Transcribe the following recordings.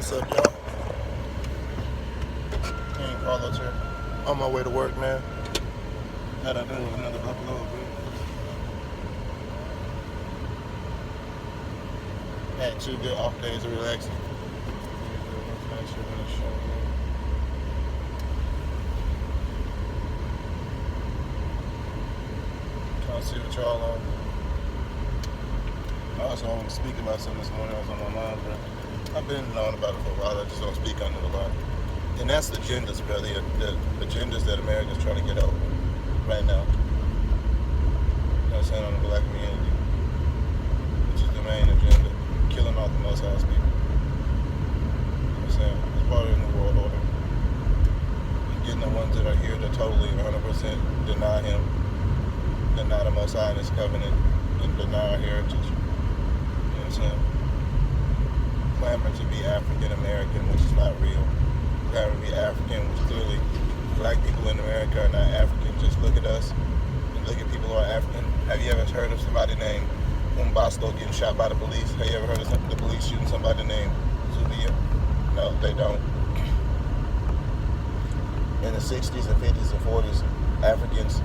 What's up, y'all? King Carlos here. On my way to work, man. Had I done with another upload, bro. Had 2 good off days of relaxing. Trying to see what y'all on. I also want to speak about something this morning. I was on my mind, bro. I've been knowing about it for a while. I just don't speak on it a lot. And that's the agendas, brother. The agendas that America's trying to get over right now. You know what I'm saying? On the black community. Which is the main agenda. Killing off the most house people. You know what I'm saying? It's part of the New World Order. And getting the ones that are here to totally 100% deny him. Deny the Most High and his covenant. And deny our heritage. You know what I'm saying? Clamoring to be African American, which is not real. Clamoring to be African, which clearly black people in America are not African. Just look at us and look at people who are African. Have you ever heard of somebody named Umbasto getting shot by the police? Have you ever heard of the police shooting somebody named Zubia? No, they don't. In the 60s and 50s and 40s, Africans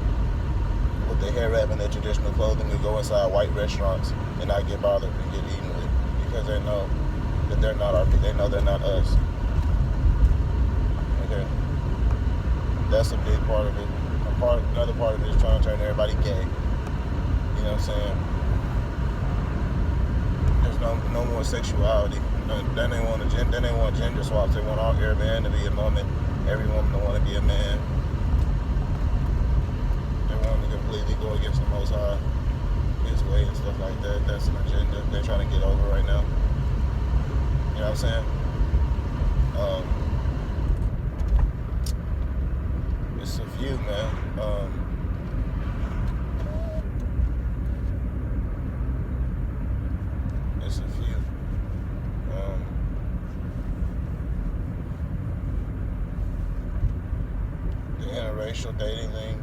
with their hair wrap and their traditional clothing would go inside white restaurants and not get bothered and get eaten with because they know that they're not they know they're not us. Okay. That's a big part of it. Another part of it is trying to turn everybody gay. You know what I'm saying? There's no more sexuality. Then they want gender swaps. They want every man to be a woman, every woman to want to be a man. They want to completely go against the Most High, his way and stuff like that. That's an agenda they're trying to get over right now. You know what I'm saying? It's a few, man. It's a few. The interracial dating thing,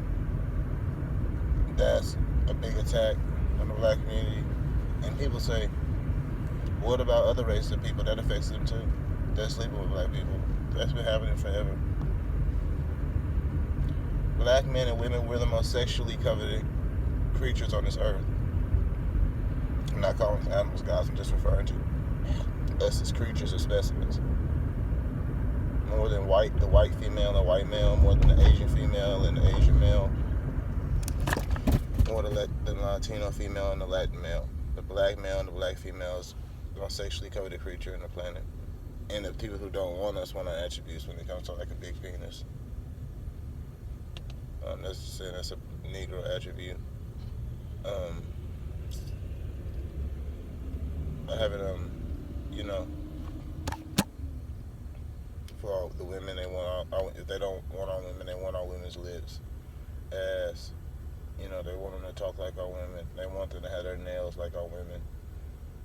that's a big attack on the black community. And people say, what about other races of people? That affects them too. They're sleeping with black people. That's been happening forever. Black men and women, we're the most sexually coveted creatures on this earth. I'm not calling them animals, guys. I'm just referring to us as creatures or specimens. More than the white female and the white male, more than the Asian female and the Asian male, more than the Latino female and the Latin male. The black male and the black female is the most sexually coveted creature on the planet. And the people who don't want us want our attributes when it comes to like a big penis. That's a Negro attribute. I haven't, for all the women, they want if they don't want our women, they want our women's lips, ass. They want them to talk like our women. They want them to have their nails like our women.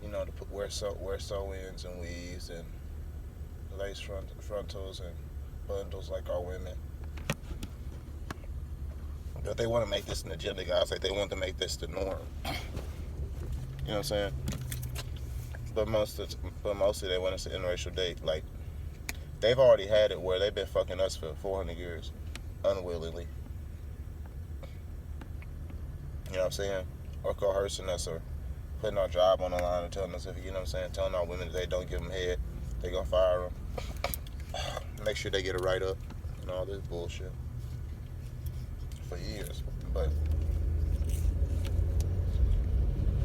To wear sew-ins and weaves and lace frontals and bundles like our women. But they want to make this an agenda, guys. Like, they want to make this the norm. You know what I'm saying? But mostly they want us to interracial date. Like, they've already had it where they've been fucking us for 400 years, unwillingly. You know what I'm saying? Or coercing us, or putting our job on the line and telling us, telling our women that they don't give them head, they gonna fire them. Make sure they get a write-up and all this bullshit. For years. But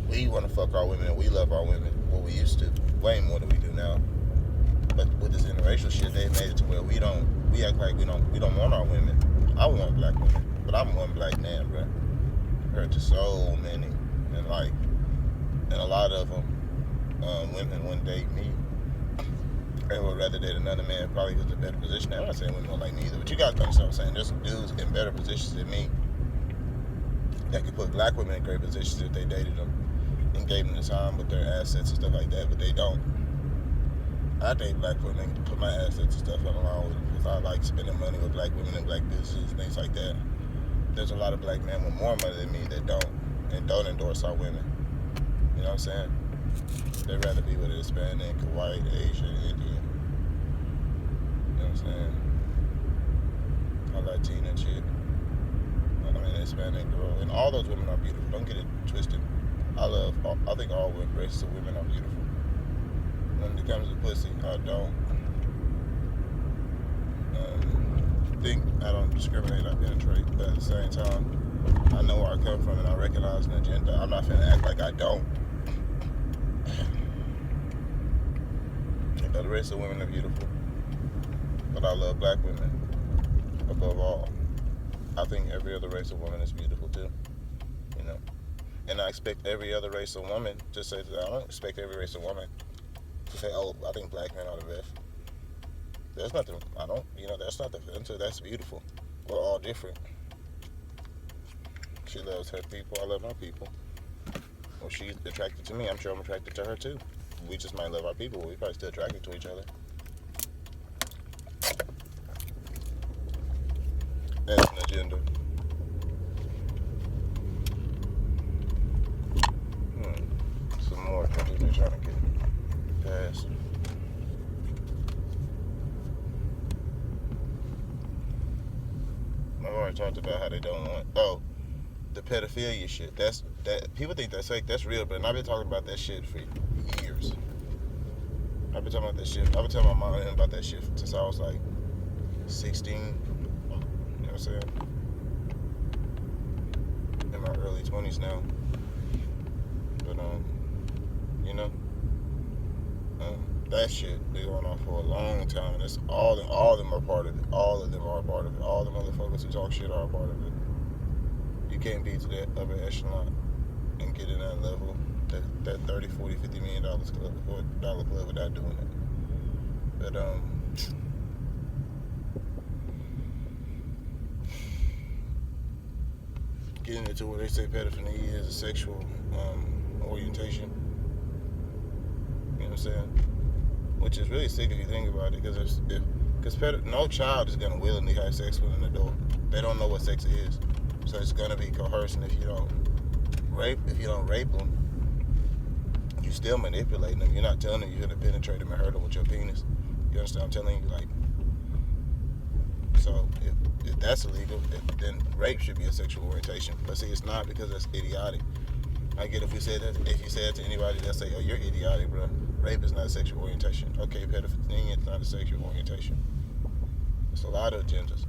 we want to fuck our women and we love our women. Well, we used to. Way more than we do now. But with this interracial shit, they made it to where we act like we don't want our women. I want black women, but I'm one black man, bro. Heard to so many, and a lot of them, women wouldn't date me. They would rather date another man, probably because they're in a better position. I'm not saying women don't like me either, but you guys understand what I'm saying. There's some dudes in better positions than me that could put black women in great positions if they dated them and gave them the time with their assets and stuff like that, but they don't. I date black women to put my assets and stuff along with them because I like spending money with black women and black businesses and things like that. There's a lot of black men with more money than me that don't endorse our women. You know what I'm saying? They'd rather be with a Hispanic, white, Asian, Indian. I'm saying? A Latina chick. I mean, Hispanic girl. And all those women are beautiful. Don't get it twisted. I think all races of women are beautiful. When it comes to pussy, I don't I don't discriminate, I penetrate. But at the same time, I know where I come from and I recognize an agenda. I'm not finna act like I don't. The race of women are beautiful. But I love black women above all. I think every other race of woman is beautiful too. You know. And I expect every other race of woman to say that. I don't expect every race of woman to say, oh, I think black men are the best. There's nothing, that's not the answer. That's beautiful. We're all different. She loves her people. I love my people. Well, she's attracted to me. I'm sure I'm attracted to her too. We just might love our people. We're probably still attracted to each other. That's an agenda. Some more things they're trying to get past. I've already talked about how they don't want. The pedophilia shit. That people think that's fake. That's real, but I've been talking about that shit for years. I've been talking about that shit. I've been telling my mom about that shit since I was like 16. You know what I'm saying? In my early 20s now. But that shit been going on for a long time. It's all of them are part of it. All of them are a part of it. All the motherfuckers who talk shit are a part of it. You can't be to that upper echelon and get in that level, that 30, 40, $50 million club without doing it. But getting into where they say pedophilia is a sexual orientation. You know what I'm saying? Which is really sick if you think about it, because no child is gonna willingly have sex with an adult. They don't know what sex is, so it's gonna be coercion if you don't rape. If you don't rape them, you still manipulating them. You're not telling them you're gonna penetrate them and hurt them with your penis. You understand? I'm telling you, like. So if that's illegal, then rape should be a sexual orientation. But see, it's not, because that's idiotic. I get if you say that to anybody, they'll say, "Oh, you're idiotic, bro. Rape is not a sexual orientation." Okay, pedophilia is not a sexual orientation. It's a lot of agendas.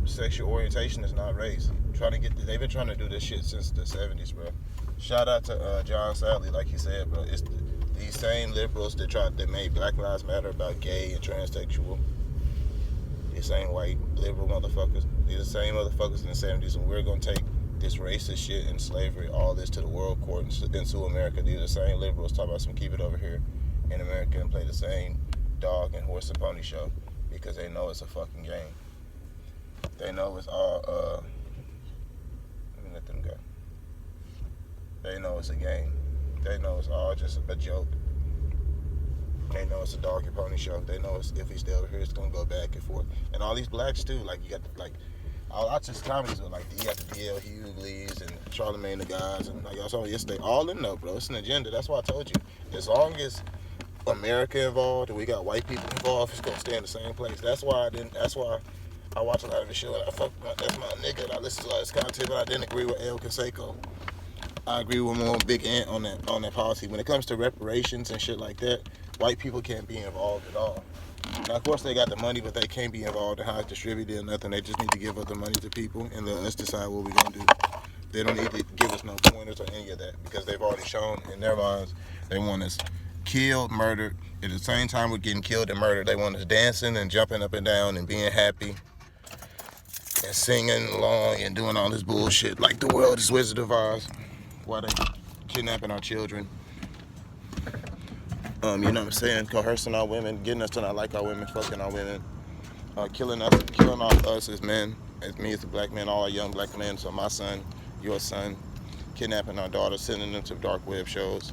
Sexual orientation is not race. They've been trying to do this shit since the 70s, bro. Shout out to John Sally, like he said, bro. It's these same liberals that made Black Lives Matter about gay and transsexual. These same white liberal motherfuckers. These are the same motherfuckers in the 70s, and we're gonna take this racist shit and slavery, all this, to the world court and sue America. These are the same liberals talk about some keep it over here in America and play the same dog and horse and pony show, because they know it's a fucking game. They know it's all let me let them go. They know it's a game. They know it's all just a joke. They know it's a dog and pony show. They know if we stay over here, it's gonna go back and forth. And all these blacks too, like you got lots of comedies with, like, you got the D.L. Hughley's and Charlamagne the guys, and like I saw yesterday, all in there, bro. It's an agenda. That's why I told you. As long as America involved and we got white people involved, it's gonna stay in the same place. That's why I watch a lot of the show, and that's my nigga, and I listen to a lot of this content, but I didn't agree with El Canseco. I agree with more Big Ant on that policy. When it comes to reparations and shit like that, white people can't be involved at all. Now, of course, they got the money, but they can't be involved in how it's distributed or nothing. They just need to give up the money to people and let us decide what we're going to do. They don't need to give us no pointers or any of that, because they've already shown in their minds they want us killed, murdered. At the same time we're getting killed and murdered, they want us dancing and jumping up and down and being happy and singing along and doing all this bullshit like the world is Wizard of Oz, while they kidnapping our children. You know what I'm saying? Coercing our women, getting us to not like our women, fucking our women, killing us as men, as me as a black man, all our young black men, so my son, your son, kidnapping our daughters, sending them to dark web shows.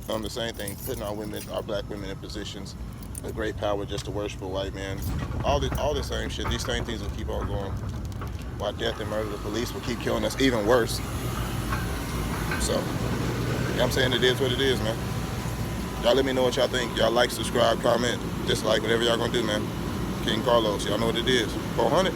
The same thing, putting our black women in positions of great power just to worship a white man. All the same shit. These same things will keep on going. While death and murder, the police will keep killing us even worse. So, I'm saying it is what it is, man. Y'all let me know what y'all think. Y'all like, subscribe, comment, dislike, whatever y'all gonna do, man. King Carlos, y'all know what it is. 400.